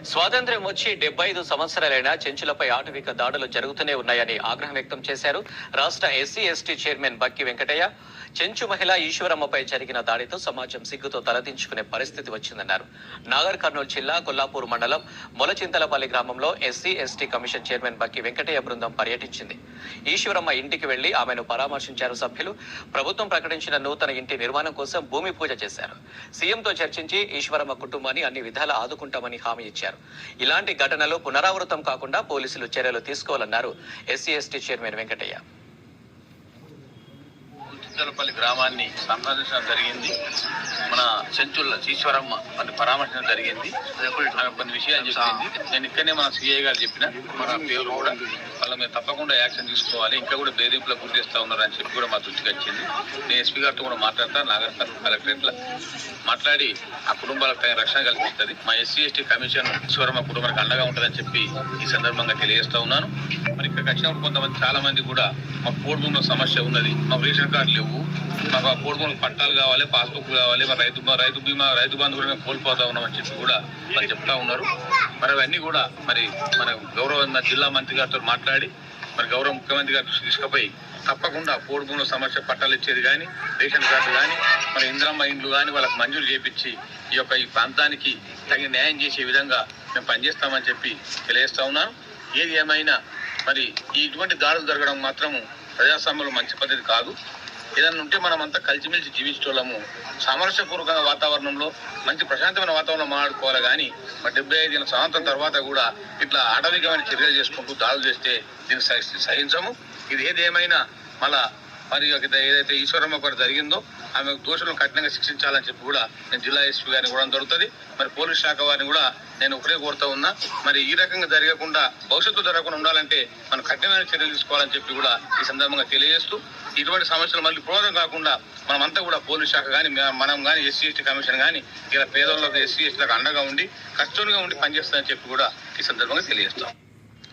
స్వాతంత్ర్యం వచ్చి 75 సంవత్సరాలైనా చెంచులపై ఆటవిక దాడులు జరుగుతూనే ఉన్నాయని ఆగ్రహం వ్యక్తం చేశారు రాష్ట్ర ఎస్సీ ఎస్టీ చైర్మన్ బక్కి వెంకటయ్య. చెంచు మహిళ ఈశ్వరమ్మపై జరిగిన దాడితో సమాజం సిగ్గుతో తలదించుకునే పరిస్థితి వచ్చిందన్నారు. నాగర్ కర్నూలు జిల్లా కొల్లాపూర్ మండలం మొలచింతలపల్లి గ్రామంలో ఎస్సీ ఎస్టీ కమిషన్ చైర్మన్ బక్కి వెంకటయ్య బృందం పర్యటించింది. ఈశ్వరమ్మ ఇంటికి వెళ్లి ఆమెను పరామర్శించారు సభ్యులు. ప్రభుత్వం ప్రకటించిన నూతన ఇంటి నిర్మాణం కోసం భూమి పూజ చేశారు. సీఎంతో చర్చించి ఈశ్వరమ్మ కుటుంబాన్ని అన్ని విధాలా ఆదుకుంటామని హామీ ఇచ్చారు. ఇలాంటి ఘటనలు పునరావృతం కాకుండా పోలీసులు చర్యలు తీసుకోవాలన్నారు ఎస్సీ ఎస్టీ చైర్మన్ వెంకటయ్య. చిత్తలపల్లి గ్రామాన్ని సంప్రదించడం జరిగింది. మన చెంచుల ఈశ్వరమ్మ అని పరామర్శించడం జరిగింది. ఆమె కొన్ని విషయాలు చెప్పింది. నేను ఇక్కడనే మన సిఐ గారు చెప్పిన మన పేరు కూడా వాళ్ళ మీద తప్పకుండా యాక్షన్ తీసుకోవాలి, ఇంకా కూడా బెదిరింపులకు గురి చేస్తా ఉన్నారని చెప్పి కూడా మా దృష్టికి వచ్చింది. నేను ఎస్పీ గారితో కూడా మాట్లాడతా, నాగర్ కర్నూలు కలెక్టరేట్లో మాట్లాడి ఆ కుటుంబాలకు తగిన రక్షణ కల్పిస్తుంది. మా ఎస్సీ ఎస్టీ కమిషన్ ఈశ్వరమ్మ కుటుంబానికి అండగా ఉంటుందని చెప్పి ఈ సందర్భంగా తెలియజేస్తా ఉన్నాను. మరి ఇక్కడికి వచ్చినప్పుడు కొంతమంది చాలా మంది కూడా మాకు కోడ్ భూమిలో సమస్య ఉన్నది, మాకు రేషన్ కార్డు లేవు, మాకు ఆ కోడ్ భూములకు పట్టాలు కావాలి, పాస్బుక్ కావాలి, మరి రైతు బీమా రైతు బంధు కూడా మేము కోల్పోతా ఉన్నామని చెప్పి కూడా వాళ్ళు చెప్తా ఉన్నారు. మరి అవన్నీ కూడా మరి మన గౌరవ జిల్లా మంత్రి గారితో మాట్లాడి మరి గౌరవ ముఖ్యమంత్రి గారు తీసుకుపోయి తప్పకుండా కోడ్ భూముల సమస్య పట్టాలు ఇచ్చేది కానీ, రేషన్ కార్డు కానీ, మరి ఇందిరమ్మ ఇండ్లు కానీ వాళ్ళకి మంజూరు చేయించి ఈ ప్రాంతానికి తగిన న్యాయం చేసే విధంగా మేము పనిచేస్తామని చెప్పి తెలియజేస్తా ఉన్నాను. ఏది ఏమైనా మరి ఇటువంటి దాడులు జరగడం మాత్రము ప్రజాస్వామ్యంలో మంచి పద్ధతి కాదు. ఏదన్నా ఉంటే మనం అంతా కలిసిమెలిసి జీవించటోళ్ళము, సామరస్యపూర్వకంగా వాతావరణంలో మంచి ప్రశాంతమైన వాతావరణం మాట్లాడుకోవాలి. కానీ మరి 75 సంవత్సరం తర్వాత కూడా ఇట్లా ఆటవికమైన చర్యలు చేసుకుంటూ దాడులు చేస్తే దీన్ని సహించము. ఇది ఏదేమైనా మళ్ళా మరి ఏదైతే ఈశ్వరమ్మ గారు జరిగిందో ఆమె దోషులను కఠినంగా శిక్షించాలని చెప్పి కూడా నేను జిల్లా ఎస్పీ గారిని కూడా జరుగుతుంది. మరి పోలీస్ శాఖ వారిని కూడా నేను ఒకటే కోరుతా ఉన్నా, మరి ఈ రకంగా జరగకుండా భవిష్యత్తు జరగకుండా ఉండాలంటే మనం కఠినమైన చర్యలు తీసుకోవాలని చెప్పి కూడా ఈ సందర్భంగా తెలియజేస్తూ ఇటువంటి సమస్యలు మళ్ళీ పురోగం కాకుండా మనమంతా కూడా పోలీస్ శాఖ కానీ మనం కానీ ఎస్సీ ఎస్టీ కమిషన్ కానీ ఇలా పేదవాళ్ళకు ఎస్సీ ఎస్టీలకు అండగా ఉండి కష్టంగా ఉండి పనిచేస్తామని చెప్పి కూడా ఈ సందర్భంగా తెలియజేస్తాం.